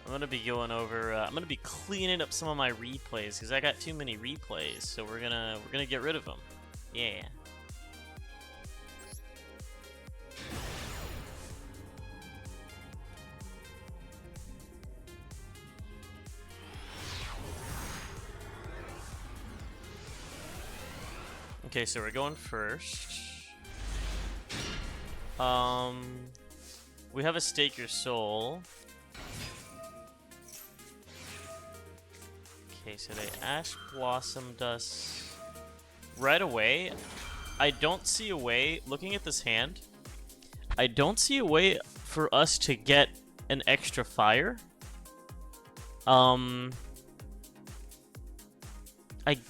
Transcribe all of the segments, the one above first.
I'm gonna be going over. I'm gonna be cleaning up some of my replays because I got too many replays. So we're gonna get rid of them. Yeah. Okay, so we're going first. We have a Stake Your Soul. Okay, so they Ash Blossomed us right away. I don't see a way, looking at this hand, I don't see a way for us to get an extra fire. I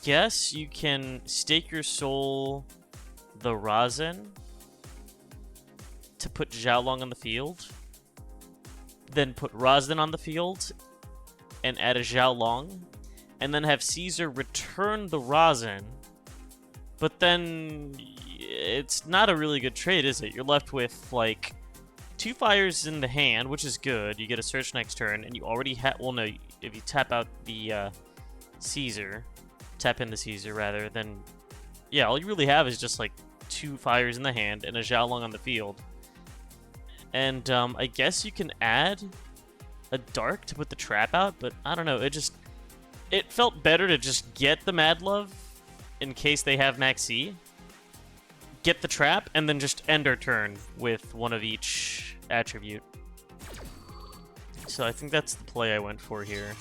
guess you can Stake Your Soul the Rosin to put Xiaolong on the field, then put Rosin on the field and add a Xiaolong, and then have Caesar return the Rosin. But then it's not a really good trade, is it? You're left with like 2 fires in the hand, which is good. You get a search next turn, and you already have. Well, no, if you tap out the Caesar, tap in the Caesar rather, then yeah, all you really have is just like 2 fires in the hand and a Xiaolong on the field. And I guess you can add a Dark to put the trap out, but I don't know. It felt better to just get the Mad Love in case they have Maxi, get the trap, and then just end our turn with one of each attribute. So I think that's the play I went for here.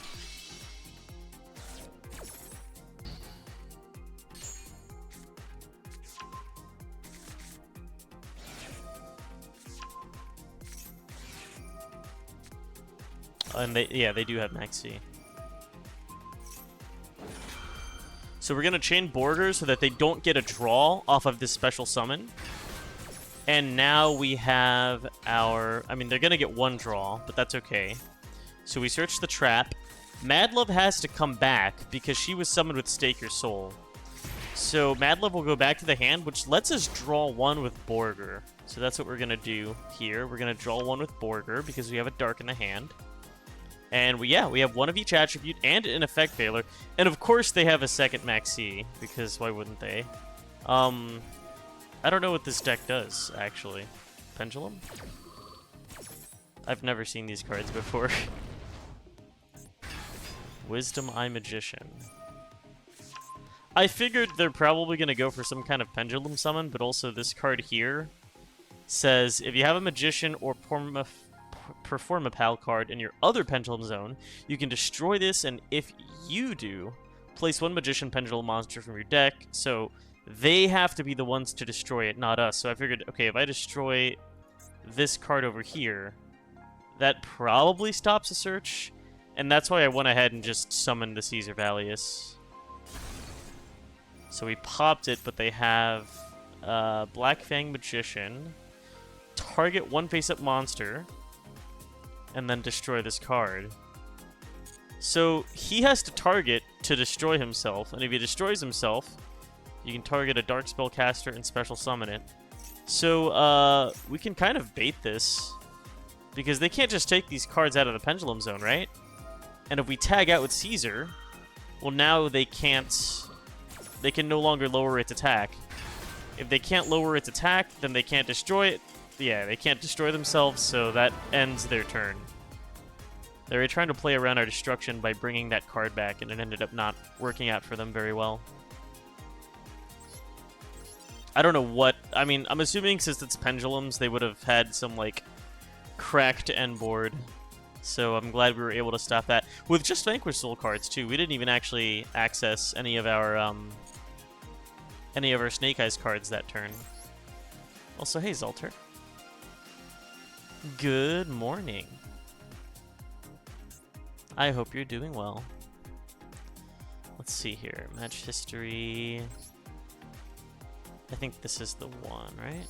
And they do have Maxi. So we're gonna chain Borger so that they don't get a draw off of this special summon. And now we have our... I mean, they're gonna get 1 draw, but that's okay. So we search the trap. Madlove has to come back because she was summoned with Stake Your Soul. So Madlove will go back to the hand, which lets us draw 1 with Borger. So that's what we're gonna do here. We're gonna draw 1 with Borger because we have a Dark in the hand. And we have 1 of each attribute and an effect veiler. And of course they have a second Maxi, because why wouldn't they? I don't know what this deck does, actually. Pendulum? I've never seen these cards before. Wisdom Eye Magician. I figured they're probably going to go for some kind of Pendulum summon, but also this card here says, if you have a Magician or Perform a PAL card in your other Pendulum Zone, you can destroy this, and if you do, place 1 Magician Pendulum monster from your deck, so they have to be the ones to destroy it, not us. So I figured, okay, if I destroy this card over here, that probably stops a search, and that's why I went ahead and just summoned the Caesar Valius. So we popped it, but they have Black Fang Magician, target 1 face-up monster, and then destroy this card. So he has to target to destroy himself, and if he destroys himself, you can target a Dark Spellcaster and special summon it. So we can kind of bait this, because they can't just take these cards out of the Pendulum Zone, right? And if we tag out with Caesar, well, now they can't... They can no longer lower its attack. If they can't lower its attack, then they can't destroy it. Yeah, they can't destroy themselves, so that ends their turn. They were trying to play around our destruction by bringing that card back, and it ended up not working out for them very well. I don't know what... I mean, I'm assuming since it's Pendulums, they would have had some, like, cracked end board. So I'm glad we were able to stop that. With just Vanquish Soul cards, too. We didn't even actually access any of our Snake Eyes cards that turn. Also, hey, Zalter. Good morning. I hope you're doing well. Let's see here. Match history. I think this is the one, right?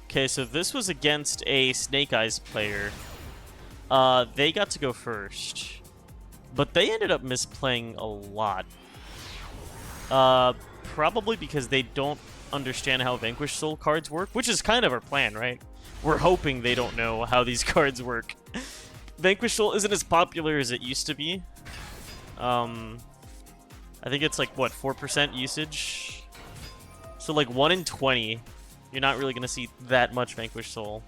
Okay, so this was against a Snake Eyes player. They got to go first. But they ended up misplaying a lot. Probably because they don't understand how Vanquish Soul cards work, which is kind of our plan, right? We're hoping they don't know how these cards work. Vanquish Soul isn't as popular as it used to be. I think it's like, what, 4% usage? So like 1 in 20, you're not really going to see that much Vanquish Soul.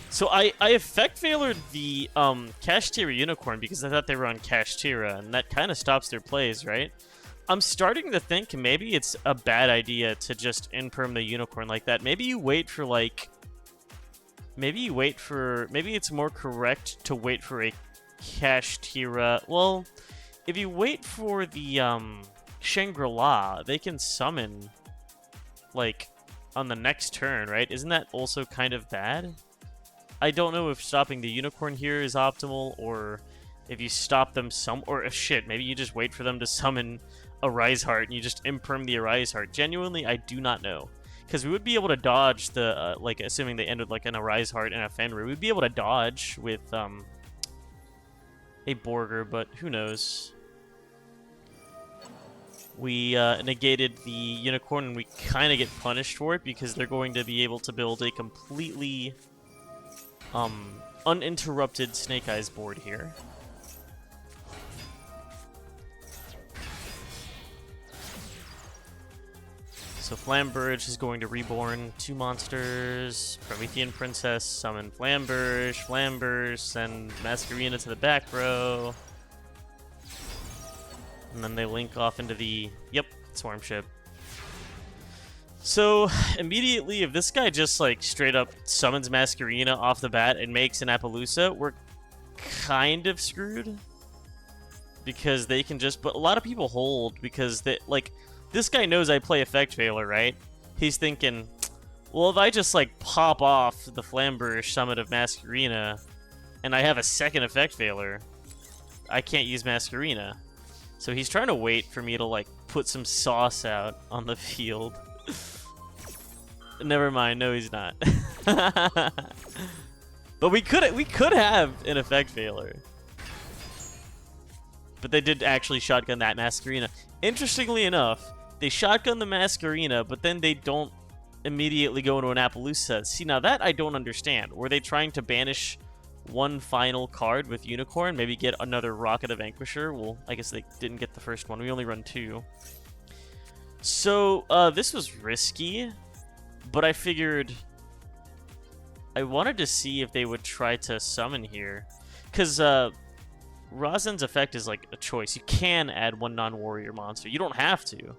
So I effect veilered the Kashtira Unicorn because I thought they were on Kashtira, and that kind of stops their plays, right? I'm starting to think maybe it's a bad idea to just imperm the Unicorn like that. Maybe you wait for like... Maybe it's more correct to wait for a Kashtira. Well, if you wait for the Shangri-La, they can summon like on the next turn, right? Isn't that also kind of bad? I don't know if stopping the Unicorn here is optimal, or if you stop them shit, maybe you just wait for them to summon Arise Heart and you just imperm the Arise Heart. Genuinely, I do not know. Because we would be able to dodge the, like, assuming they ended like an Arise Heart and a Fenrir, we'd be able to dodge with a Borger, but who knows. We negated the Unicorn, and we kind of get punished for it because they're going to be able to build a completely uninterrupted Snake Eyes board here. So Flamberge is going to reborn 2 monsters. Promethean Princess, summon Flamberge, send Masquerena to the back row. And then they link off into the, Swarm Ship. So, immediately, if this guy just, like, straight up summons Masquerena off the bat and makes an Appaloosa, we're kind of screwed. Because they can just, but a lot of people hold because they, like, this guy knows I play Effect Veiler, right? He's thinking, well, if I just, like, pop off the Flamberge Summit of Masquerena and I have a second Effect Veiler, I can't use Masquerena. So he's trying to wait for me to, like, put some sauce out on the field. Never mind, no he's not. But we could have an Effect Veiler. But they did actually shotgun that Masquerena. Interestingly enough, they shotgun the Masquerena, but then they don't immediately go into an Appaloosa. See, now that I don't understand. Were they trying to banish one final card with Unicorn? Maybe get another Rocket of Vanquisher? Well, I guess they didn't get the first one. We only run 2. So, this was risky, but I figured I wanted to see if they would try to summon here. Because, Rosin's effect is like a choice. You can add 1 non-warrior monster. You don't have to.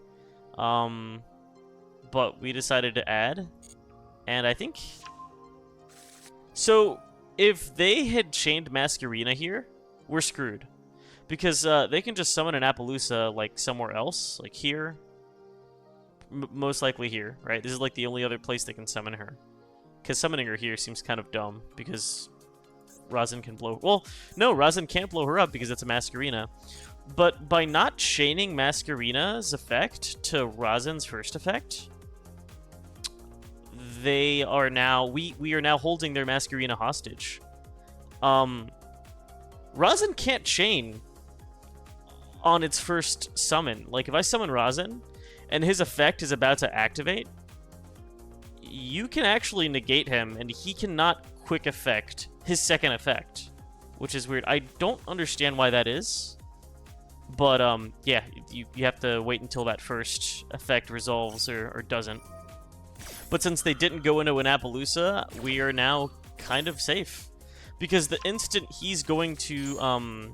But we decided to add. And I think... So, if they had chained Masquerena here, we're screwed. Because they can just summon an Appaloosa like somewhere else. Like here. Most likely here, right? This is like the only other place they can summon her. Because summoning her here seems kind of dumb. Because... Rosin can blow... Well, no, Rosin can't blow her up because it's a Masquerena. But by not chaining Masquerena's effect to Rosin's first effect, they are now... We are now holding their Masquerena hostage. Rosin can't chain on its first summon. Like, if I summon Rosin, and his effect is about to activate, you can actually negate him, and he cannot quick effect his second effect, which is weird. I don't understand why that is, but yeah, you have to wait until that first effect resolves or doesn't. But since they didn't go into an Appaloosa, we are now kind of safe, because the instant he's going to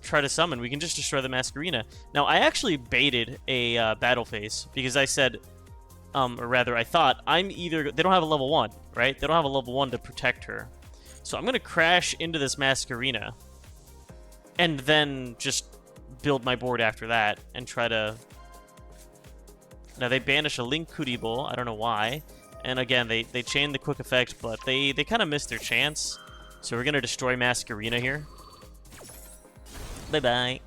try to summon, we can just destroy the Masquerena. Now, I actually baited a battle phase because I said, or rather, I thought they don't have a level 1, right? They don't have a level 1 to protect her. So I'm going to crash into this Masquerena and then just build my board after that and try to... Now, they banish a Link Kudibol. I don't know why. And again, they chain the quick effect, but they kind of missed their chance. So we're going to destroy Masquerena here. Bye-bye.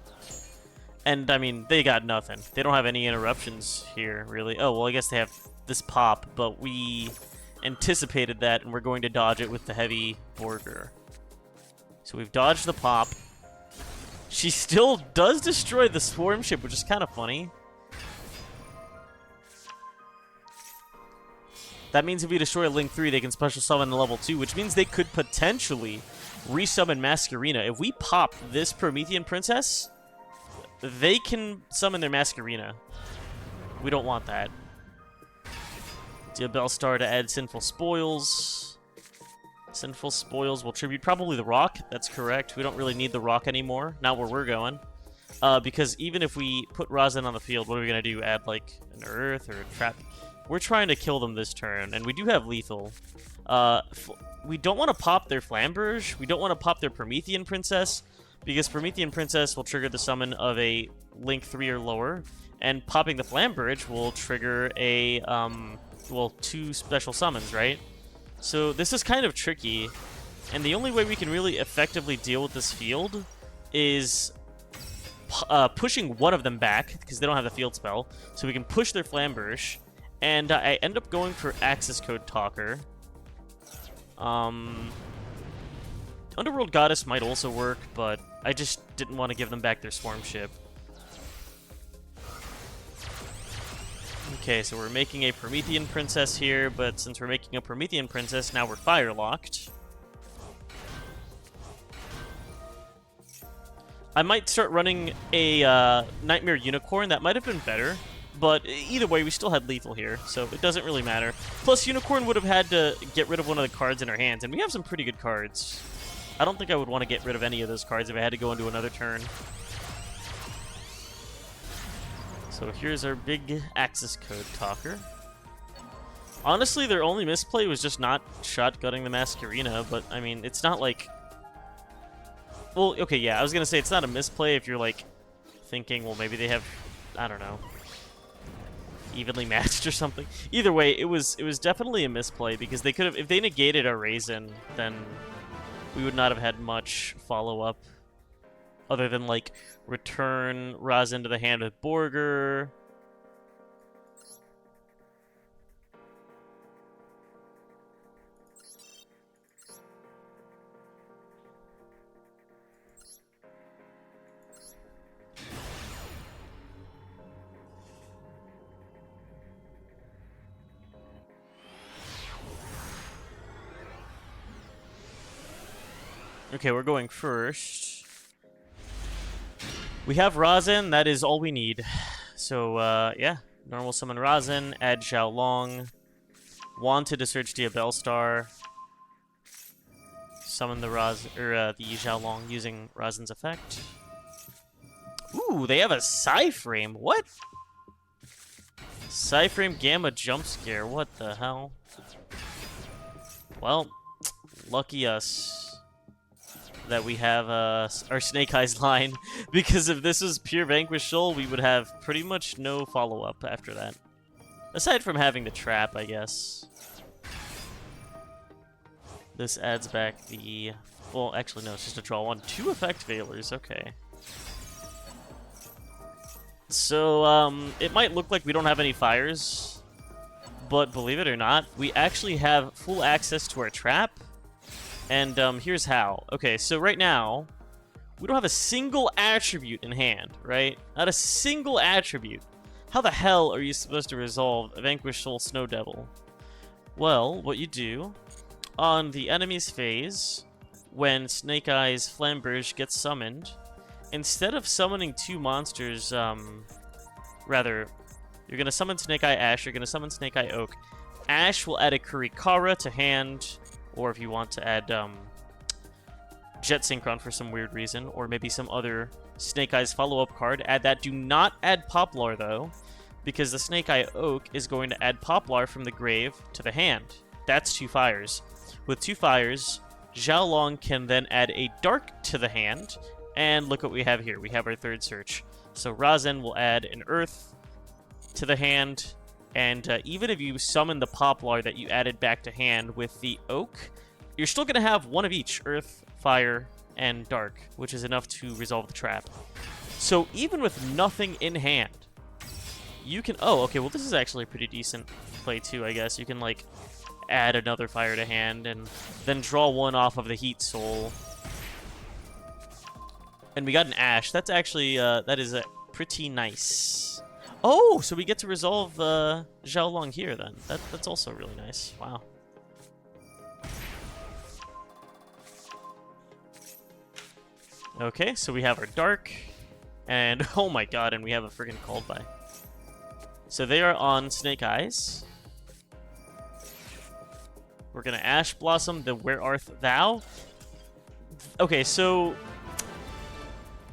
And, I mean, they got nothing. They don't have any interruptions here, really. Oh, well, I guess they have this pop, but we... anticipated that, and we're going to dodge it with the heavy Borger. So we've dodged the pop. She still does destroy the swarm ship, which is kind of funny. That means if we destroy Link 3, they can special summon the level 2, which means they could potentially resummon Masquerena. If we pop this Promethean Princess, they can summon their Masquerena. We don't want that. Diabell Star to add Sinful Spoils. Sinful Spoils will tribute probably the Rock. That's correct. We don't really need the Rock anymore. Not where we're going. Because even if we put Razin on the field, what are we going to do? Add, like, an Earth or a Trap? We're trying to kill them this turn, and we do have lethal. We don't want to pop their Flamberge. We don't want to pop their Promethean Princess, because Promethean Princess will trigger the summon of a Link 3 or lower, and popping the Flamberge will trigger a, well, 2 special summons, right? So this is kind of tricky, and the only way we can really effectively deal with this field is pushing one of them back, because they don't have the field spell, so we can push their Flamberge. And I end up going for Access Code Talker. Underworld Goddess might also work, but I just didn't want to give them back their Swarm Ship. Okay, so we're making a Promethean Princess here, but since we're making a Promethean Princess, now we're Fire Locked. I might start running a Nightmare Unicorn. That might have been better. But either way, we still had lethal here, so it doesn't really matter. Plus, Unicorn would have had to get rid of one of the cards in our hands, and we have some pretty good cards. I don't think I would want to get rid of any of those cards if I had to go into another turn. So here's our big Access Code Talker. Honestly, their only misplay was just not shotgunning the Masquerena, but, I mean, it's not like... Well, okay, yeah, I was gonna say it's not a misplay if you're, like, thinking, well, maybe they have... I don't know. Evenly matched or something. Either way, it was definitely a misplay because they could have, if they negated our Raisin, then we would not have had much follow-up other than like return Razin to the hand with Borger. Okay, we're going first. We have Razin, that is all we need. So, yeah. Normal summon Razin, add Xiaolong. Wanted to search Diabell Star. Summon the the Xiaolong using Razin's effect. Ooh, they have a Psyframe. What? Psyframe Gamma Jump Scare. What the hell? Well, lucky us that we have our Snake Eyes line, because if this was pure Vanquish Soul, we would have pretty much no follow-up after that. Aside from having the trap, I guess. This adds back the... Well, actually, no, it's just a draw one. 2 effect Veilers, okay. So, it might look like we don't have any fires, but believe it or not, we actually have full access to our trap. And here's how. Okay, so right now, we don't have a single attribute in hand, right? Not a single attribute. How the hell are you supposed to resolve Vanquish Soul Snow Devil? Well, what you do, on the enemy's phase, when Snake Eyes Flamberge gets summoned, instead of summoning 2 monsters, rather, you're going to summon Snake Eye Ash, you're going to summon Snake Eye Oak. Ash will add a Kurikara to hand, or if you want to add Jet Synchron for some weird reason, or maybe some other Snake Eyes follow-up card, add that. Do not add Poplar, though, because the Snake Eye Oak is going to add Poplar from the grave to the hand. That's 2 fires. With 2 fires, Xiaolong can then add a Dark to the hand, and look what we have here. We have our 3rd search. So Razin will add an Earth to the hand, and even if you summon the Poplar that you added back to hand with the Oak, you're still going to have one of each, Earth, Fire, and Dark, which is enough to resolve the trap. So even with nothing in hand, you can... Oh, okay, well this is actually a pretty decent play too, I guess. You can, like, add another Fire to hand and then draw one off of the Heat Soul. And we got an Ash. That's actually, that is pretty nice. Oh, so we get to resolve Zhao Long here then. That's also really nice. Wow. Okay, so we have our Dark. And, oh my god, and we have a friggin' Called By. So they are on Snake Eyes. We're gonna Ash Blossom the Where Art Thou? Okay, so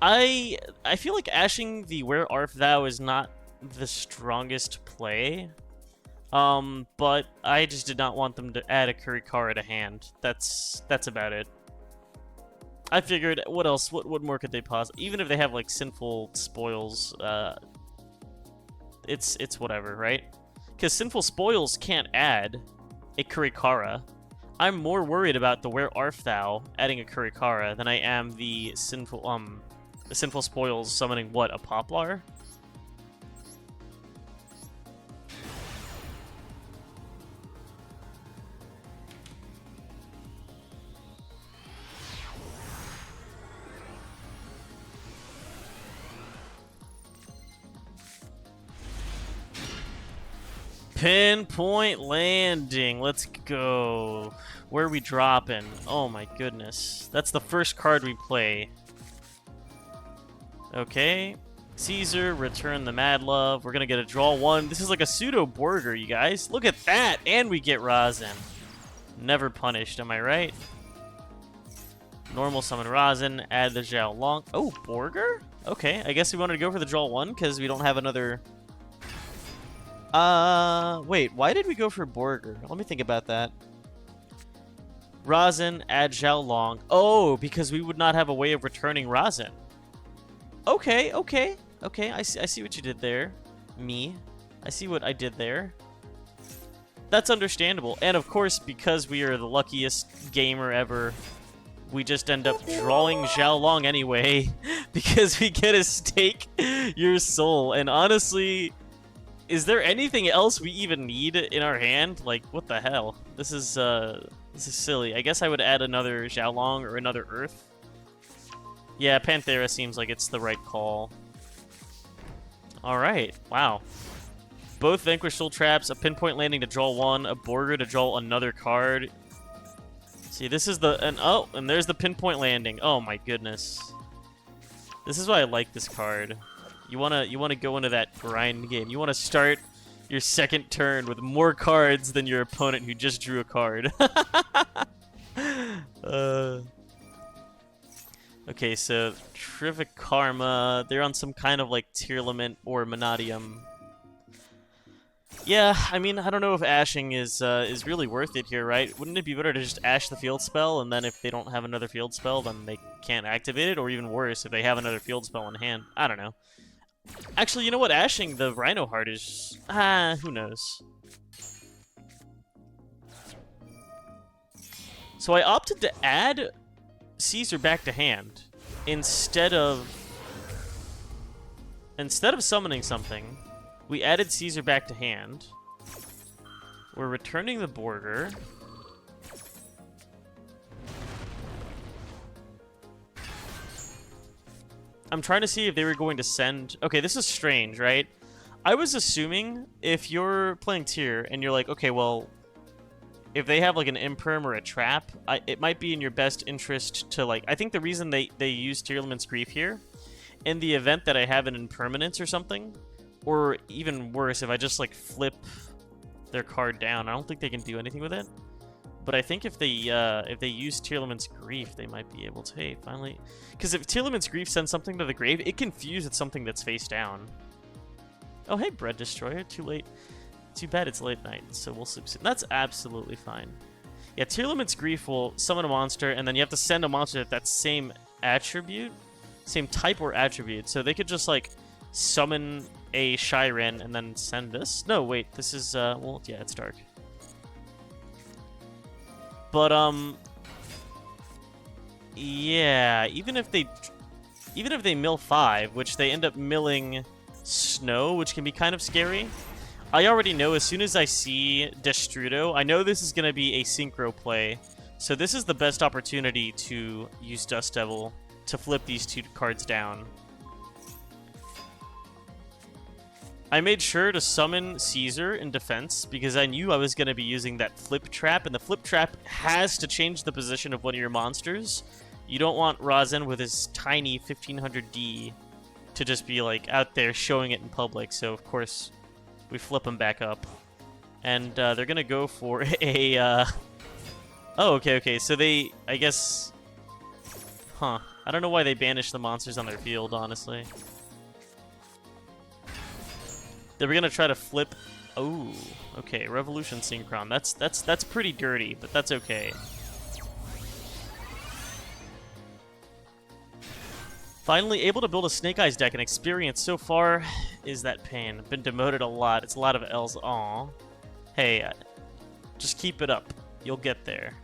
I feel like ashing the Where Art Thou is not the strongest play. But I just did not want them to add a Kurikara to hand. That's about it. I figured, what else? What more could they possibly? Even if they have like Sinful Spoils, it's whatever, right? Because Sinful Spoils can't add a Kurikara. I'm more worried about the Where Art Thou adding a Kurikara than I am the Sinful Spoils summoning what, a Poplar? Pinpoint landing. Let's go. Where are we dropping? Oh my goodness. That's the first card we play. Okay. Caesar, return the Mad Love. We're gonna get a draw one. This is like a pseudo Borger, you guys. Look at that! And we get Rosin. Never punished, am I right? Normal summon Rosin, add the Zhao Long. Oh, Borger? Okay, I guess we wanted to go for the draw one because we don't have another... wait, why did we go for Borger? Let me think about that. Rosin, add Zhao Long. Oh, because we would not have a way of returning Rosin. Okay, okay, okay. I see what you did there. I see what I did there. That's understandable. And of course, because we are the luckiest gamer ever, we just end up drawing Zhao Long anyway, because we get to stake your soul. And honestly, is there anything else we even need in our hand? Like, what the hell? This is silly. I guess I would add another Zhao Long or another Earth. Yeah, Panthera seems like it's the right call. Alright, wow. Both Vanquish Soul Traps, a Pinpoint Landing to draw one, a Borger to draw another card. See, this is the... and there's the Pinpoint Landing. Oh my goodness. This is why I like this card. You wanna go into that grind game. You wanna start your second turn with more cards than your opponent who just drew a card. Okay, so Trivikarma, they're on some kind of like Tearlament or Monadium. Yeah, I mean, I don't know if ashing is really worth it here, right? Wouldn't it be better to just ash the field spell, and then if they don't have another field spell, then they can't activate it? Or even worse, if they have another field spell in hand? I don't know. Actually, you know what? Ashing the Rhino Heart is... who knows? So I opted to add Caesar back to hand instead of summoning something. We added Caesar back to hand. We're returning the Borger. I'm trying to see if they were going to send... Okay, this is strange, right? I was assuming if you're playing tier and you're like, okay, well, if they have like an imperm or a trap, it might be in your best interest to like... I think the reason they use Tearlament's Grief here, in the event that I have an impermanence or something, or even worse, if I just like flip their card down, I don't think they can do anything with it. But I think if they use Tearlament's Grief, they might be able to. Hey, finally, because if Tearlament's Grief sends something to the grave, it can fuse with something that's face down. Oh, hey, Bread Destroyer. Too late. Too bad it's late night, so we'll sleep soon. That's absolutely fine. Yeah, Tearlament's Grief will summon a monster, and then you have to send a monster with that same attribute, same type or attribute. So they could just like summon a Shyren and then send this. No, wait, this is well, yeah, it's dark. But yeah, even if they mill 5, which they end up milling Snow, which can be kind of scary. I already know as soon as I see Destrudo, I know this is going to be a synchro play. So this is the best opportunity to use Dust Devil to flip these 2 cards down. I made sure to summon Caesar in defense because I knew I was going to be using that flip trap, and the flip trap has to change the position of one of your monsters. You don't want Razen with his tiny 1500D to just be like out there showing it in public, so of course we flip him back up. And they're going to go for a... Oh, okay, so they... I guess... Huh. I don't know why they banished the monsters on their field, honestly. They were gonna try to flip. Oh, okay. Revolution Synchron. That's pretty dirty, but that's okay. Finally able to build a Snake Eyes deck, and experience so far is that pain. Been demoted a lot. It's a lot of L's. Aw. Hey, just keep it up. You'll get there.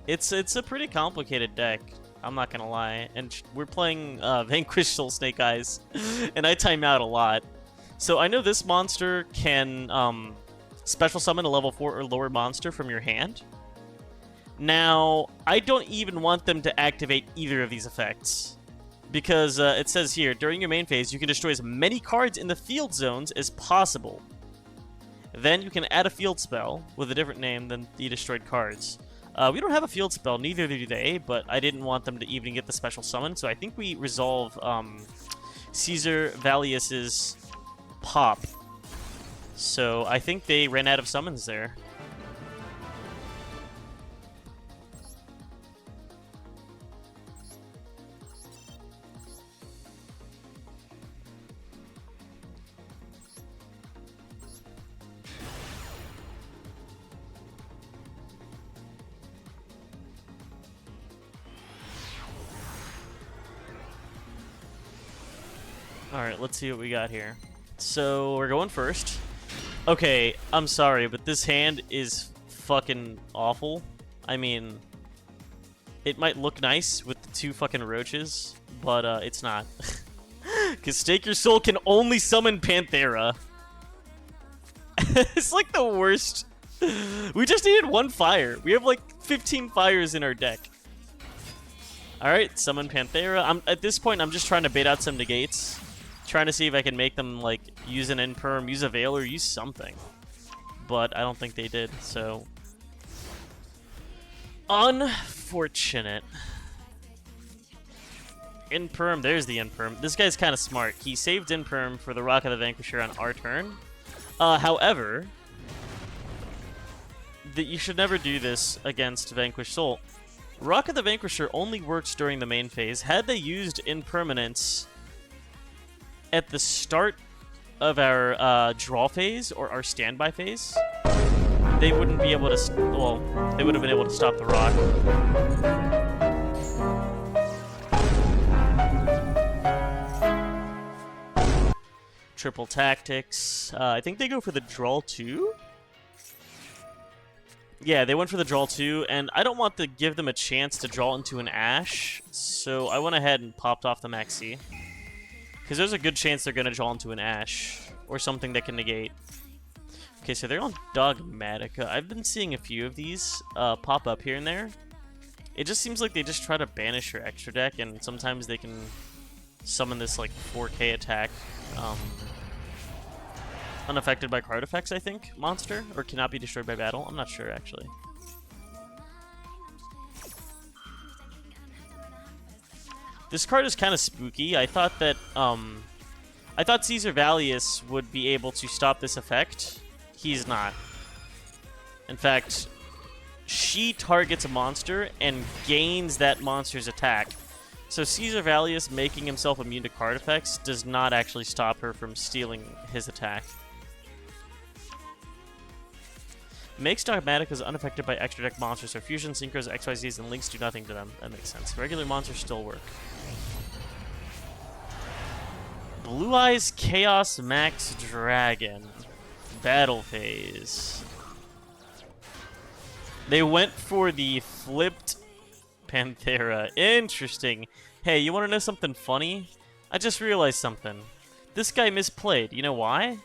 It's a pretty complicated deck. I'm not gonna lie. And we're playing Vanquish Soul Snake Eyes, and I time out a lot. So I know this monster can special summon a level 4 or lower monster from your hand. Now, I don't even want them to activate either of these effects. Because it says here, during your main phase, you can destroy as many cards in the field zones as possible. Then you can add a field spell with a different name than the destroyed cards. We don't have a field spell, neither do they, but I didn't want them to even get the special summon, so I think we resolve Caesar Valius's pop. So I think they ran out of summons there. Alright, let's see what we got here. So, we're going first. Okay, I'm sorry, but this hand is fucking awful. I mean, it might look nice with the 2 fucking roaches, but it's not. Because Stake Your Soul can only summon Panthera. It's like the worst. We just needed 1 fire. We have like 15 fires in our deck. Alright, summon Panthera. At this point, I'm just trying to bait out some negates. Trying to see if I can make them, like, use an Imperm, use a Veil, or use something. But I don't think they did, so... Unfortunate. Imperm, there's the Imperm. This guy's kind of smart. He saved Imperm for the Rock of the Vanquisher on our turn. However... you should never do this against Vanquish Soul. Rock of the Vanquisher only works during the main phase. Had they used Impermanence at the start of our draw phase or our standby phase, they wouldn't be able to. Well, they would have been able to stop the rock. Triple tactics. I think they go for the draw 2. Yeah, they went for the draw 2, and I don't want to give them a chance to draw into an Ash, so I went ahead and popped off the Maxi. Because there's a good chance they're going to draw into an Ash, or something that can negate. Okay, so they're on Dogmatica. I've been seeing a few of these pop up here and there. It just seems like they just try to banish your extra deck, and sometimes they can summon this, like, 4K attack, unaffected by card effects, I think, monster, or cannot be destroyed by battle. I'm not sure, actually. This card is kind of spooky. I thought that, I thought Caesar Valius would be able to stop this effect. He's not. In fact, she targets a monster and gains that monster's attack. So Caesar Valius making himself immune to card effects does not actually stop her from stealing his attack. Makes Dogmaticas unaffected by extra deck monsters, so fusion, synchros, XYZs, and links do nothing to them. That makes sense. Regular monsters still work. Blue Eyes Chaos Max Dragon. Battle phase. They went for the flipped Panthera. Interesting. Hey, you want to know something funny? I just realized something. This guy misplayed. You know why?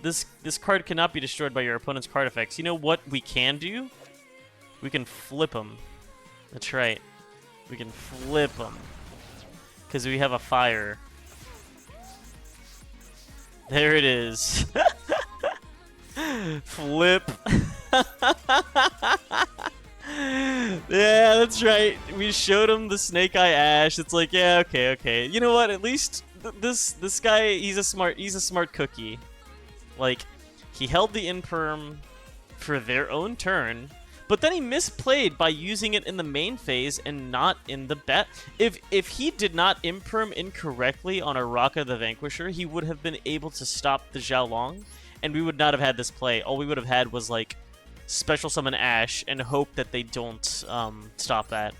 This card cannot be destroyed by your opponent's card effects. You know what we can do? We can flip him. That's right. We can flip them. Because we have a fire. There it is. Flip. Yeah, that's right. We showed him the Snake Eye Ash. It's like, yeah, okay. You know what? At least this guy, he's a smart cookie. Like, he held the Imperm for their own turn, but then he misplayed by using it in the main phase and not in the bet. If he did not Imperm incorrectly on a Raka the Vanquisher, he would have been able to stop the Xiaolong, and we would not have had this play. All we would have had was, like, special summon Ash and hope that they don't stop that.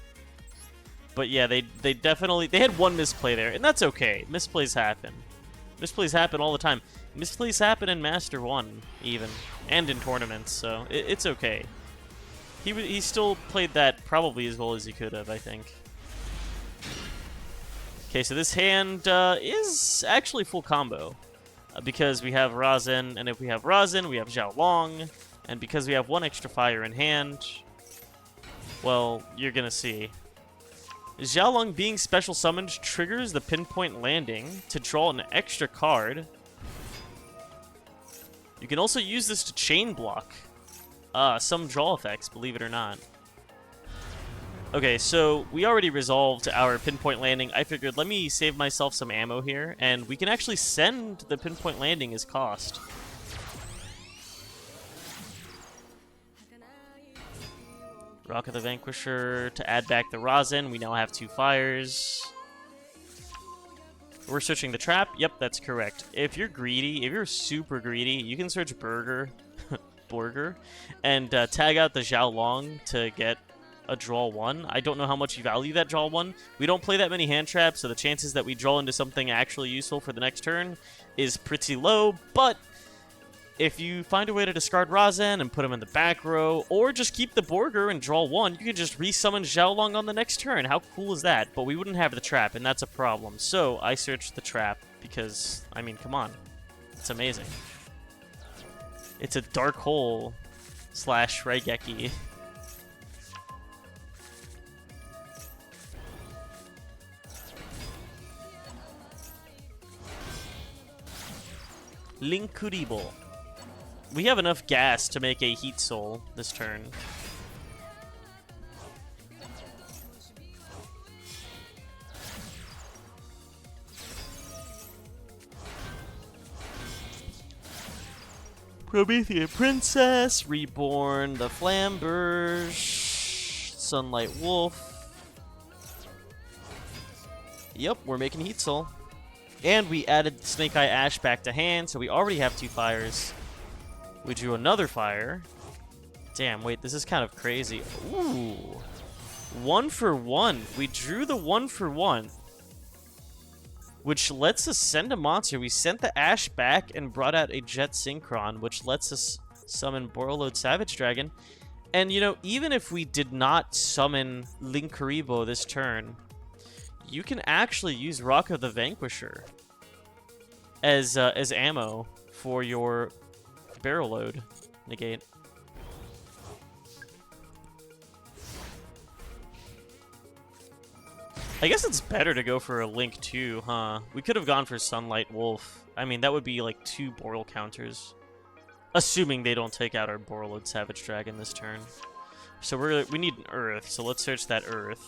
But yeah, they definitely... They had one misplay there, and that's okay. Misplays happen. Misplays happen all the time. Misplays happen in Master 1, even. And in tournaments, so it's okay. He still played that probably as well as he could have, I think. Okay, so this hand is actually full combo. Because we have Razin, and if we have Razin, we have Xiaolong. And because we have one extra fire in hand, well, you're gonna see. Xiaolong being special summoned triggers the pinpoint landing to draw an extra card. You can also use this to chain block some draw effects, believe it or not. Okay, so we already resolved our pinpoint landing. I figured, let me save myself some ammo here, and we can actually send the pinpoint landing as cost. Rock of the Vanquisher to add back the Razin. We now have 2 fires. We're searching the trap. Yep, that's correct. If you're greedy, if you're super greedy, you can search Burger, and tag out the Xiaolong to get a draw 1. I don't know how much you value that draw 1. We don't play that many hand traps, so the chances that we draw into something actually useful for the next turn is pretty low, but if you find a way to discard Razin and put him in the back row, or just keep the Borger and draw 1, you can just resummon Xiaolong on the next turn. How cool is that? But we wouldn't have the trap, and that's a problem. So I searched the trap because, I mean, come on. It's amazing. It's a Dark Hole / Raigeki. Linkuribo. We have enough gas to make a Heat Soul this turn. Promethean Princess, Reborn, the Flamberge, Sunlight Wolf. Yep, we're making Heat Soul. And we added Snake Eye Ash back to hand, so we already have 2 fires. We drew another fire. Damn, wait, this is kind of crazy. Ooh. 1 for 1. We drew the 1 for 1. Which lets us send a monster. We sent the Ash back and brought out a Jet Synchron, which lets us summon Borreload Savage Dragon. And, you know, even if we did not summon Linkuribo this turn, you can actually use Rock of the Vanquisher as ammo for your barrel load negate. I guess it's better to go for a Link too, huh? We could have gone for Sunlight Wolf. I mean, that would be like 2 Boreal counters. Assuming they don't take out our Borreload Savage Dragon this turn. So we need an Earth, so let's search that Earth.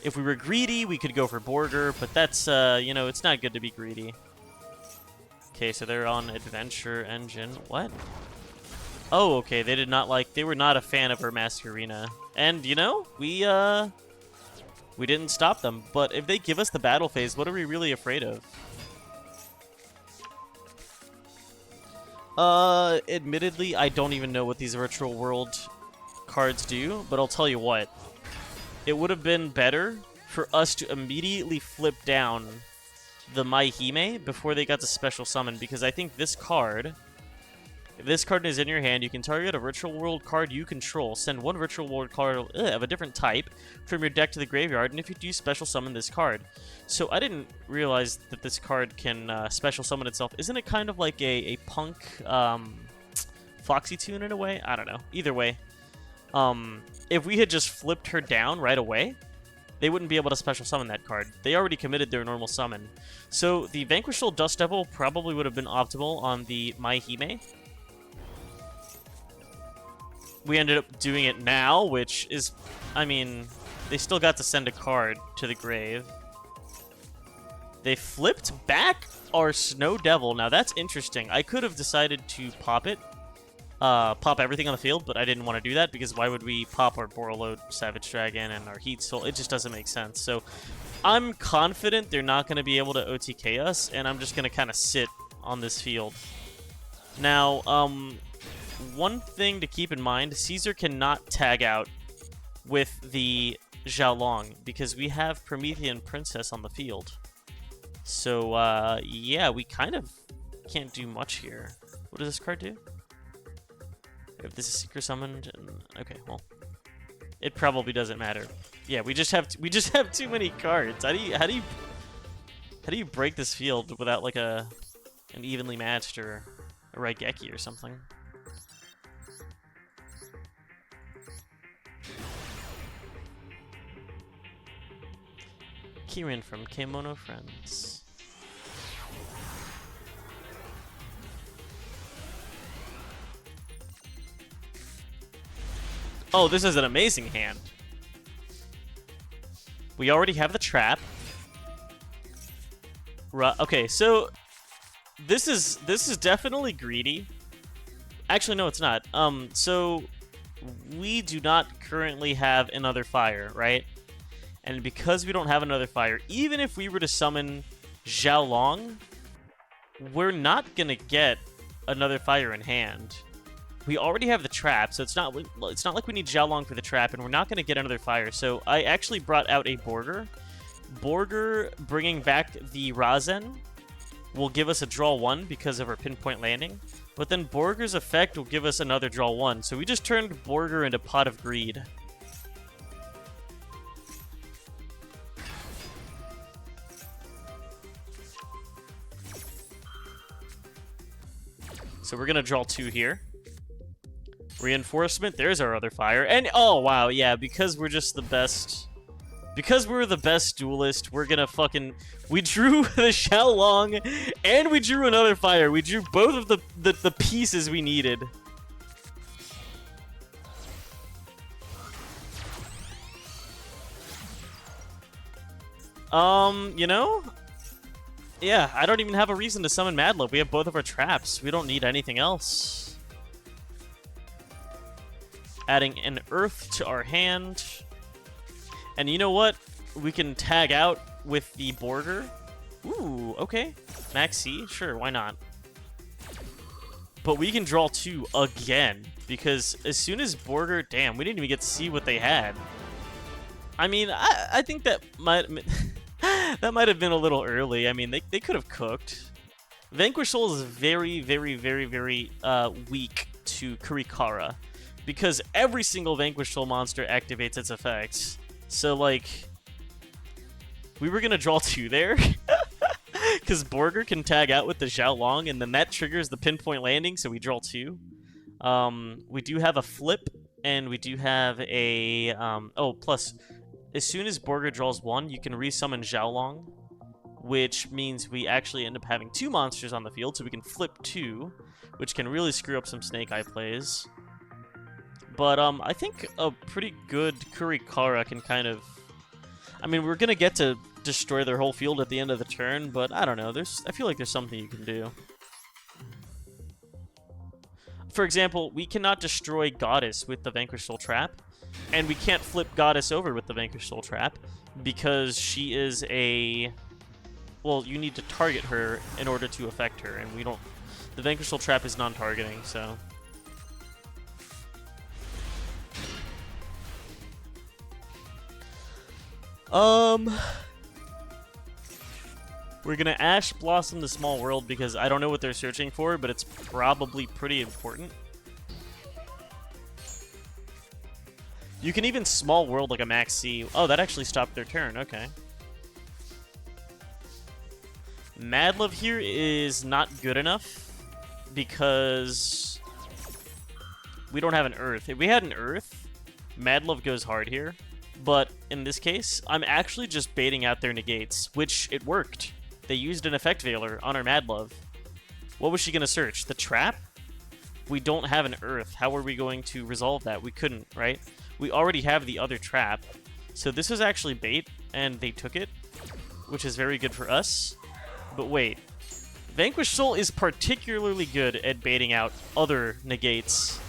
If we were greedy, we could go for Borger, but that's, you know, it's not good to be greedy. Okay, so they're on Adventure Engine. What? Oh, okay, they did not like... They were not a fan of our Masquerena. And, you know, we didn't stop them. But if they give us the battle phase, what are we really afraid of? Admittedly, I don't even know what these Virtual World cards do, but I'll tell you what. It would have been better for us to immediately flip down the Maihime before they got to special summon, because I think this card, if this card is in your hand, you can target a Virtual World card you control, send 1 Virtual World card of a different type from your deck to the graveyard, and if you do, special summon this card. So I didn't realize that this card can special summon itself. Isn't it kind of like a punk Foxy Tune in a way? I don't know. Either way. If we had just flipped her down right away, they wouldn't be able to special summon that card. They already committed their normal summon. So the Vanquish Soul Dust Devil probably would have been optimal on the Maihime. We ended up doing it now, which is, I mean, they still got to send a card to the grave. They flipped back our Snow Devil. Now that's interesting. I could have decided to pop it. Pop everything on the field, but I didn't want to do that because why would we pop our Borreload Savage Dragon and our Heat Soul? It just doesn't make sense. So I'm confident they're not going to be able to OTK us, and I'm just going to kind of sit on this field. Now, one thing to keep in mind, Caesar cannot tag out with the Xiaolong because we have Promethean Princess on the field. So, yeah, we kind of can't do much here. What does this card do? If this is secret summoned, okay, well, it probably doesn't matter. Yeah, we just have too many cards. How do you break this field without like an evenly matched or a Raigeki or something? Kirin from Kemono Friends. Oh, this is an amazing hand. We already have the trap. Okay, so this is definitely greedy. Actually, no, it's not. So we do not currently have another fire, right? And because we don't have another fire, even if we were to summon Xiaolong, we're not gonna get another fire in hand. We already have the trap, so it's not like we need Xiaolong for the trap, and we're not going to get another fire. So I actually brought out a Borger. Borger bringing back the Razen will give us a draw 1 because of our pinpoint landing. But then Borger's effect will give us another draw 1. So we just turned Borger into Pot of Greed. So we're going to draw 2 here. Reinforcement, there's our other fire. And, oh, wow, yeah, because we're just the best... Because we're the best duelist, we're gonna fucking... We drew the Xiaolong, and we drew another fire. We drew both of the pieces we needed. You know? Yeah, I don't even have a reason to summon Madlove. We have both of our traps. We don't need anything else. Adding an Earth to our hand. And you know what? We can tag out with the Borger. Ooh, okay. Maxi, sure, why not? But we can draw 2 again. Because as soon as Borger... Damn, we didn't even get to see what they had. I mean, I think that might... that might have been a little early. I mean, they could have cooked. Vanquish Soul is very, very, very, very weak to Kurikara. Because every single Vanquish Soul monster activates its effects. So, like, we were going to draw 2 there. Because Borger can tag out with the Xiaolong, and then that triggers the pinpoint landing, so we draw 2. We do have a flip, and we do have a... oh, plus, as soon as Borger draws 1, you can resummon Xiaolong, which means we actually end up having 2 monsters on the field, so we can flip 2, which can really screw up some Snake Eye plays. But I think a pretty good Kurikara can kind of... I mean, we're going to get to destroy their whole field at the end of the turn, but I don't know. I feel like there's something you can do. For example, we cannot destroy Goddess with the Vanquish Soul Trap, and we can't flip Goddess over with the Vanquish Soul Trap, because she is a... Well, you need to target her in order to affect her, and we don't... The Vanquish Soul Trap is non-targeting, so... We're gonna Ash Blossom the Small World because I don't know what they're searching for, but it's probably pretty important. You can even Small World like a Max C. Oh, that actually stopped their turn. Okay. Madlove here is not good enough because we don't have an Earth. If we had an Earth, Madlove goes hard here. But in this case, I'm actually just baiting out their negates, which it worked. They used an effect veiler on our Mad Love. What was she going to search? The trap? We don't have an Earth. How are we going to resolve that? We couldn't, right? We already have the other trap. So this was actually bait, and they took it, which is very good for us. But wait. Vanquish Soul is particularly good at baiting out other negates.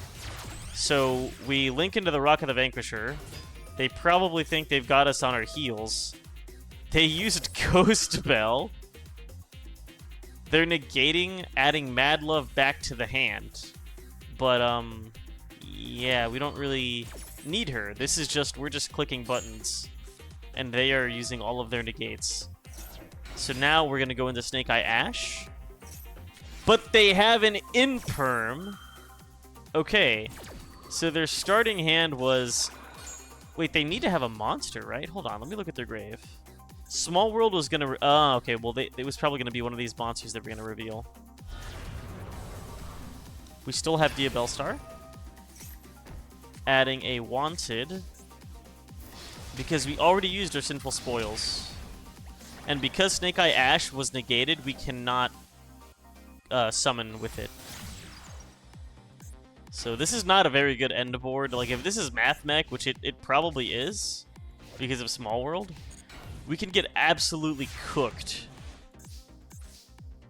So we link into the Rock of the Vanquisher. They probably think they've got us on our heels. They used Ghost Bell. They're negating adding Mad Love back to the hand. But, yeah, we don't really need her. This is just, we're just clicking buttons. And they are using all of their negates. So now we're going to go into Snake Eye Ash. But they have an Imperm. Okay. So their starting hand was... Wait, they need to have a monster, right? Hold on, let me look at their grave. Small World was going to... Oh, okay, well, it was probably going to be one of these monsters that we're going to reveal. We still have Diabellstar. Adding a Wanted. Because we already used our Sinful Spoils. And because Snake Eye Ash was negated, we cannot summon with it. So this is not a very good end board. Like, if this is Math Mech, which it probably is, because of Small World, we can get absolutely cooked.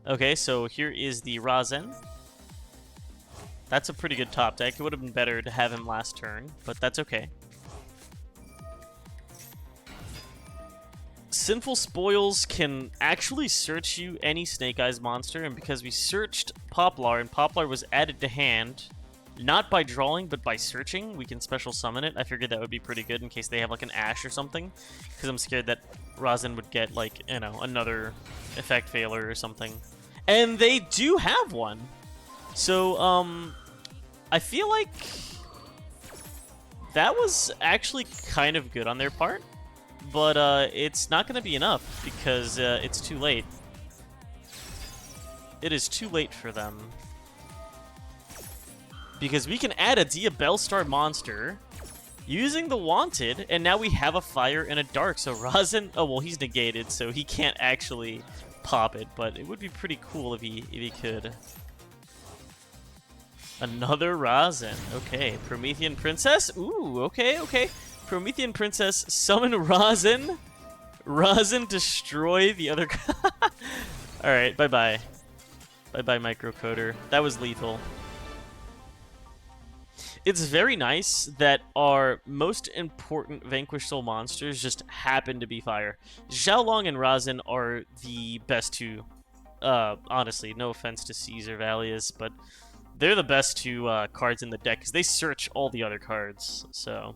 Okay, so here is the Razen. That's a pretty good top deck. It would have been better to have him last turn, but that's okay. Sinful Spoils can actually search you any Snake Eyes monster, and because we searched Poplar, and Poplar was added to hand, not by drawing, but by searching, we can special summon it. I figured that would be pretty good in case they have, like, an Ash or something, because I'm scared that Razen would get, like, you know, another effect veiler or something. And they do have one! So, I feel like that was actually kind of good on their part, but it's not going to be enough because it's too late. It is too late for them. Because we can add a Diabellstar monster using the Wanted, and now we have a Fire and a Dark. So Razen, oh well, he's negated, so he can't actually pop it, but it would be pretty cool if he could. Another Razen. Okay, Promethean Princess. Ooh, okay. Promethean Princess, summon Razen. Razen, destroy the other... Alright, bye-bye. Bye-bye, Microcoder. That was lethal. It's very nice that our most important Vanquish Soul monsters just happen to be fire. Xiaolong and Razen are the best two. Honestly, no offense to Caesar Valius, but they're the best two cards in the deck because they search all the other cards, so...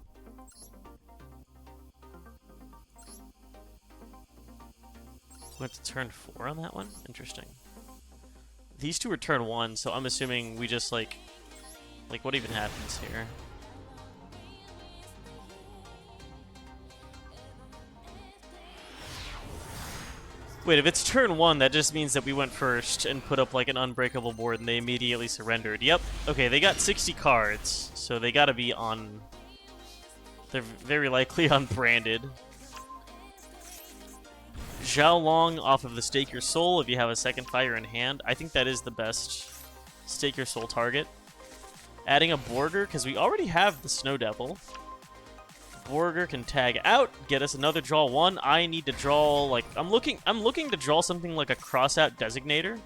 Went to turn 4 on that one? Interesting. These two are turn 1, so I'm assuming we just, like, what even happens here? Wait, if it's turn 1, that just means that we went first and put up, like, an unbreakable board and they immediately surrendered. Yep. Okay, they got 60 cards, so they gotta be on... They're very likely unbranded. Xiaolong off of the Stake Your Soul if you have a second fire in hand. I think that is the best Stake Your Soul target. Adding a Borger, because we already have the Snow Devil. Borger can tag out, get us another draw 1. I need to draw, like, I'm looking to draw something like a Crossout Designator.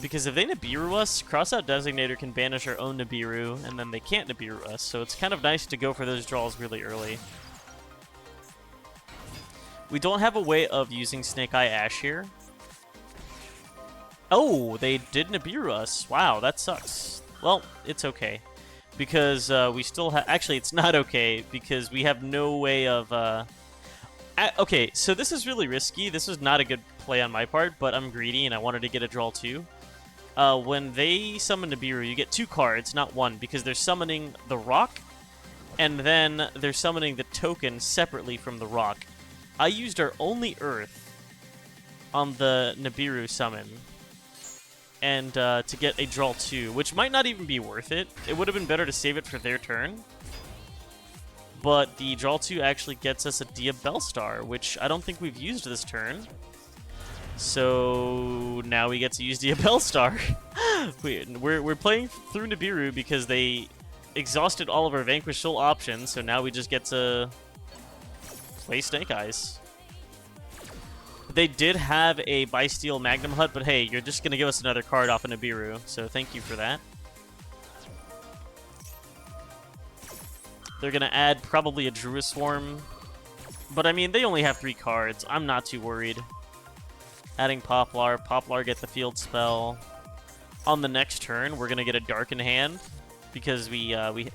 Because if they Nibiru us, Crossout Designator can banish our own Nibiru, and then they can't Nibiru us, so it's kind of nice to go for those draws really early. We don't have a way of using Snake Eye Ash here. Oh, they did Nibiru us. Wow, that sucks. Well, it's okay. Because we still have... Actually, it's not okay, because we have no way of... Okay, so this is really risky. This was not a good play on my part, but I'm greedy, and I wanted to get a draw too. When they summon Nibiru, you get 2 cards, not 1, because they're summoning the rock, and then they're summoning the token separately from the rock. I used our only Earth on the Nibiru summon, and to get a draw 2, which might not even be worth it. It would have been better to save it for their turn. but the draw 2 actually gets us a Diabellstar, which I don't think we've used this turn. So now we get to use Diabellstar. we're playing through Nibiru because they exhausted all of our Vanquish Soul options, so now we just get to play Snake Eyes. They did have a Bysteel Magnum Hut, but hey, you're just going to give us another card off of Nibiru, so thank you for that. They're going to add probably a Druid Swarm, but I mean, they only have 3 cards. I'm not too worried. Adding Poplar. Poplar get the field spell. On the next turn, we're going to get a Dark in hand, because we've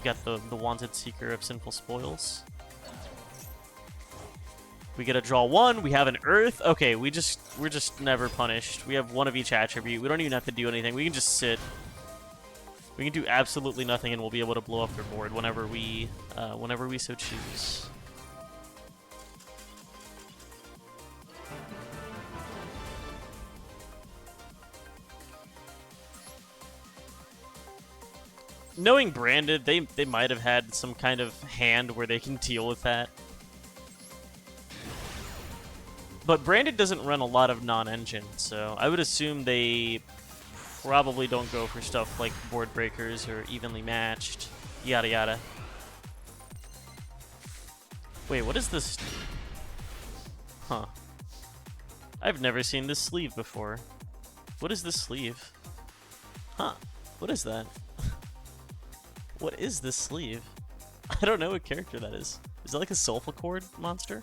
got the Wanted Seeker of Sinful Spoils. We get a draw 1. We have an Earth. Okay, we're just never punished. We have 1 of each attribute. We don't even have to do anything. We can just sit. We can do absolutely nothing, and we'll be able to blow up their board whenever we so choose. Knowing Branded, they might have had some kind of hand where they can deal with that. But Branded doesn't run a lot of non-engine, so I would assume they probably don't go for stuff like Board Breakers or Evenly Matched, yada yada. Wait, what is this? Huh. I've never seen this sleeve before. What is this sleeve? Huh. What is that? What is this sleeve? I don't know what character that is. Is that like a Sulfur monster?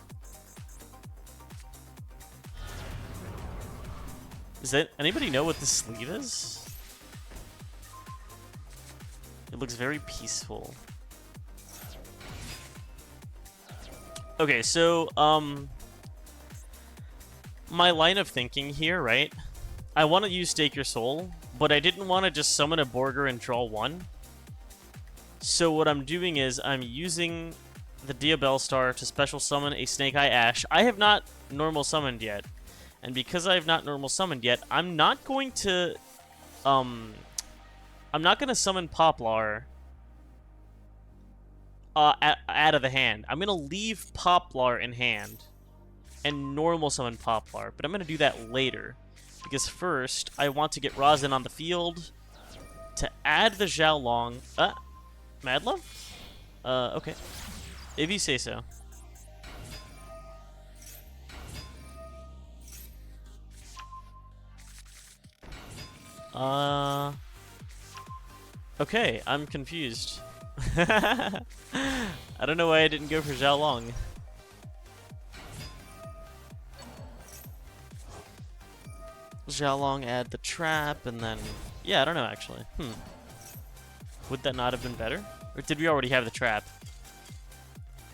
Does anybody know what this sleeve is? It looks very peaceful. Okay, so, my line of thinking here, right? I want to use Stake Your Soul, but I didn't want to just summon a Borger and draw 1. So what I'm doing is I'm using the Diabellstar to special summon a Snake Eye Ash. I have not normal summoned yet. And because I have not normal summoned yet, I'm not going to summon Poplar out of the hand. I'm going to leave Poplar in hand and normal summon Poplar, but I'm going to do that later. Because first, I want to get Rosin on the field to add the Xiaolong. Madlove? Okay. If you say so. Okay, I'm confused. I don't know why I didn't go for Xiaolong. Xiaolong add the trap, and then... Yeah, I don't know, actually. Would that not have been better? Or did we already have the trap?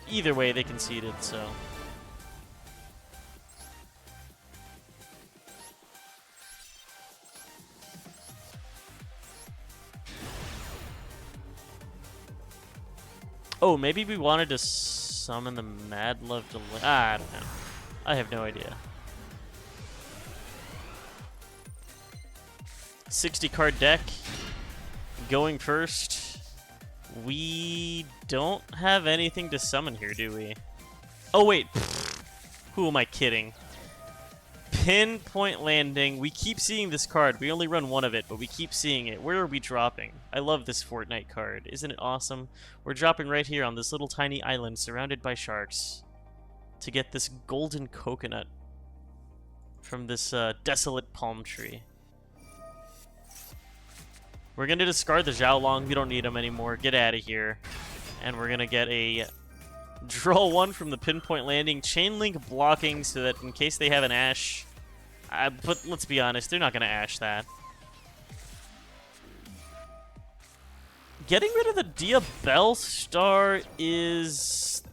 Either way, they conceded, so... Oh, maybe we wanted to summon the Madlove to... I don't know. I have no idea. 60 card deck. Going first. We don't have anything to summon here, do we? Oh, wait. Who am I kidding? Pinpoint Landing. We keep seeing this card. We only run 1 of it, but we keep seeing it. Where are we dropping? I love this Fortnite card. Isn't it awesome? We're dropping right here on this little tiny island surrounded by sharks to get this golden coconut from this desolate palm tree. We're going to discard the Xiaolong. We don't need them anymore. Get out of here. And we're going to get a draw 1 from the Pinpoint Landing. Chain Link blocking so that in case they have an Ash... but let's be honest, they're not going to Ash that. Getting rid of the Diabellstar is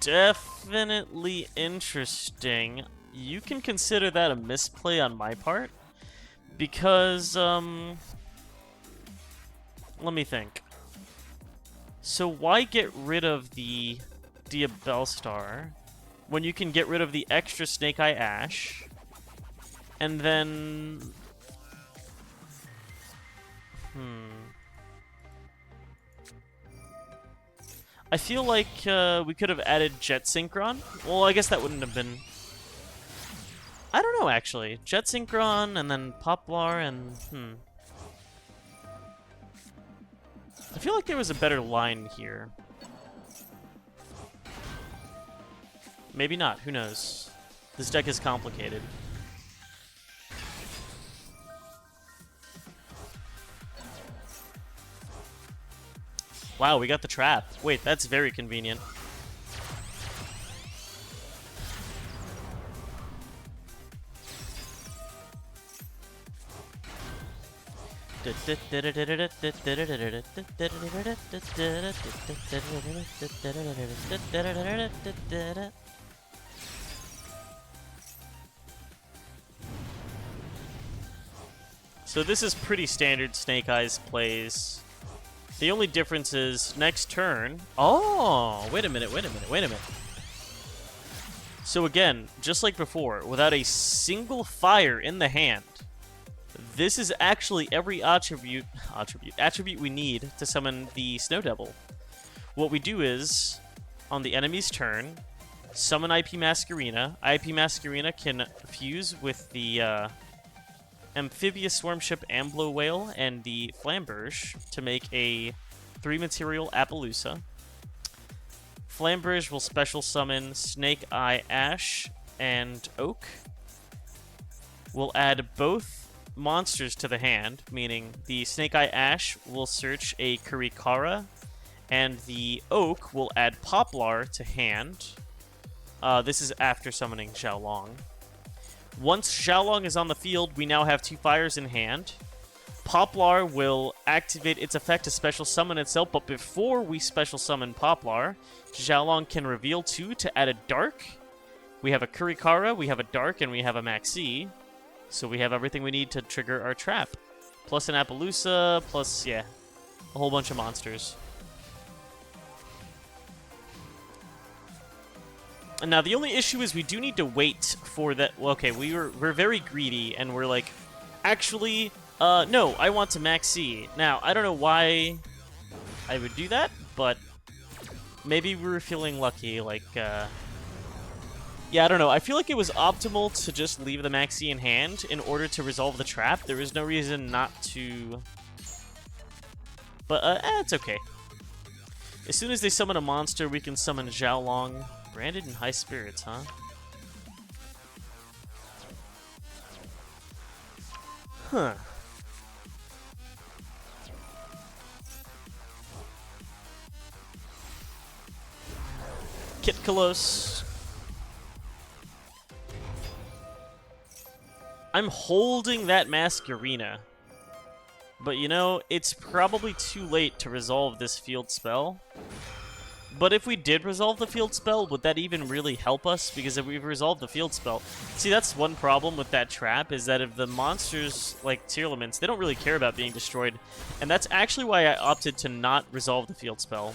definitely interesting. You can consider that a misplay on my part. Because, let me think. So why get rid of the Diabellstar when you can get rid of the extra Snake Eye Ash and then... I feel like we could have added Jet Synchron. Well, I guess that wouldn't have been... I don't know, actually. Jet Synchron and then Poplar and... I feel like there was a better line here. Maybe not. Who knows? This deck is complicated. Wow, we got the trap. Wait, that's very convenient. So this is pretty standard Snake Eyes plays. The only difference is next turn... Oh, wait a minute. So again, just like before, without a single fire in the hand, this is actually every attribute we need to summon the Snow Devil. What we do is, on the enemy's turn, summon IP Masquerena. IP Masquerena can fuse with the Amphibious Swarmship Amblo Whale and the Flamberge to make a 3-material Appaloosa. Flamberge will special summon Snake Eye Ash and Oak. We'll add both monsters to the hand, meaning the Snake Eye Ash will search a Kurikara, and the Oak will add Poplar to hand. This is after summoning Xiaolong. Once Xiaolong is on the field, we now have 2 fires in hand. Poplar will activate its effect to special summon itself, but before we special summon Poplar, Xiaolong can reveal 2 to add a Dark. We have a Kurikara, we have a Dark, and we have a Maxi. So we have everything we need to trigger our trap. Plus an Appaloosa, plus, yeah, a whole bunch of monsters. And now the only issue is we do need to wait for that. Well, okay, we're very greedy, and we're like, actually, no, I want to Maxi. Now, I don't know why I would do that, but maybe we were feeling lucky, like, yeah, I don't know. I feel like it was optimal to just leave the Maxi in hand in order to resolve the trap. There was no reason not to... But, it's okay. As soon as they summon a monster, we can summon Xiaolong. Branded in high spirits, huh? Huh. Kit Kalos. I'm holding that Masquerena. But you know, it's probably too late to resolve this field spell. But if we did resolve the field spell, would that even really help us? Because if we've resolved the field spell... See, that's one problem with that trap, is that if the monsters, like Tearlaments, they don't really care about being destroyed. And that's actually why I opted to not resolve the field spell.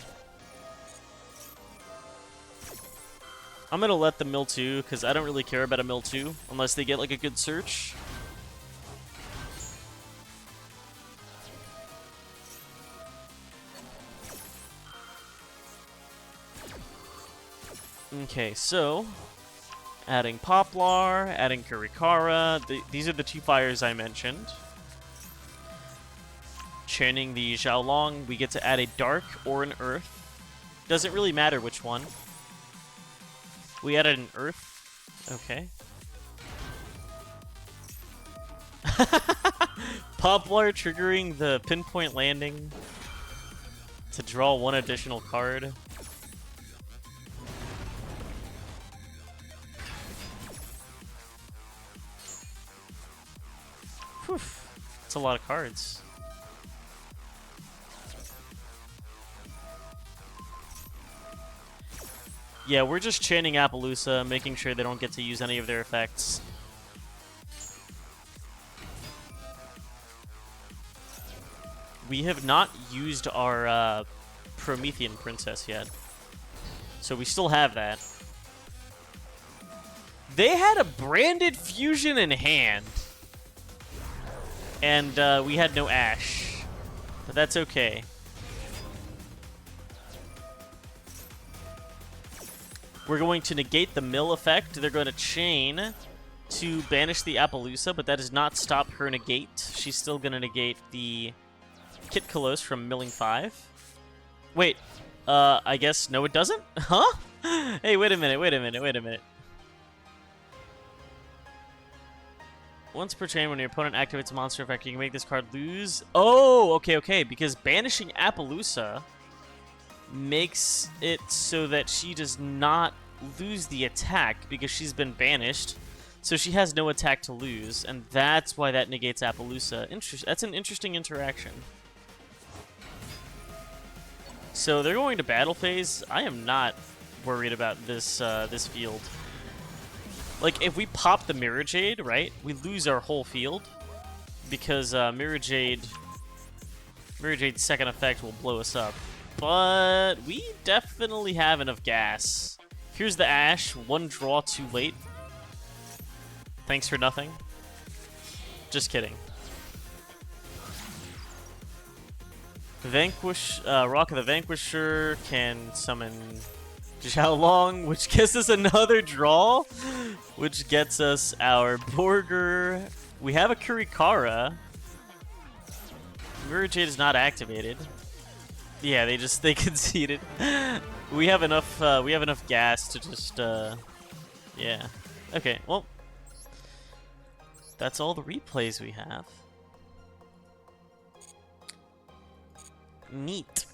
I'm gonna let them mill 2, because I don't really care about a mill 2, unless they get like a good search. Okay, so adding Poplar, adding Kurikara. These are the 2 fires I mentioned. Chaining the Xiaolong, we get to add a Dark or an Earth. Doesn't really matter which one. We added an Earth. Okay. Poplar triggering the Pinpoint Landing to draw 1 additional card. Whew. That's a lot of cards. Yeah, we're just chaining Appaloosa, making sure they don't get to use any of their effects. We have not used our Promethean Princess yet. So we still have that. They had a branded fusion in hand. And we had no Ash. But that's okay. We're going to negate the mill effect. They're going to chain to banish the Appaloosa, but that does not stop her negate. She's still going to negate the Kit Kalos from milling 5. Wait, I guess no it doesn't? Huh? Hey, wait a minute. Once per chain, when your opponent activates a monster effect, you can make this card lose. Oh, okay, because banishing Appaloosa makes it so that she does not lose the attack because she's been banished. So she has no attack to lose, and that's why that negates Appaloosa. That's an interesting interaction. So they're going to battle phase. I am not worried about this this field. Like, if we pop the Mirror Jade, right, we lose our whole field because Mirror Jade's second effect will blow us up. But we definitely have enough gas. Here's the Ash. One draw too late. Thanks for nothing. Just kidding. Vanquish, Rock of the Vanquisher can summon Xiaolong, which gets us another draw, which gets us our Borger. We have a Kurikara. Mirror Jade is not activated. Yeah, they conceded. We have enough gas to just yeah. Okay, well, that's all the replays we have. Neat.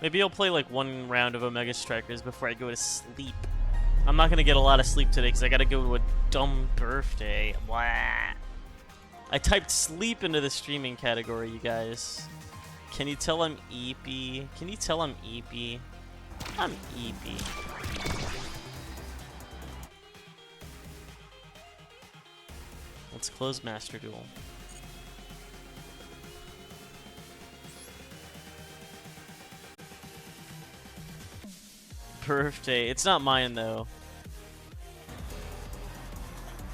Maybe I'll play like one round of Omega Strikers before I go to sleep. I'm not gonna get a lot of sleep today because I gotta go to a dumb birthday. Blah. I typed sleep into the streaming category, you guys. Can you tell I'm eepy? Can you tell I'm eepy? I'm eepy. Let's close Master Duel. Birthday. It's not mine, though.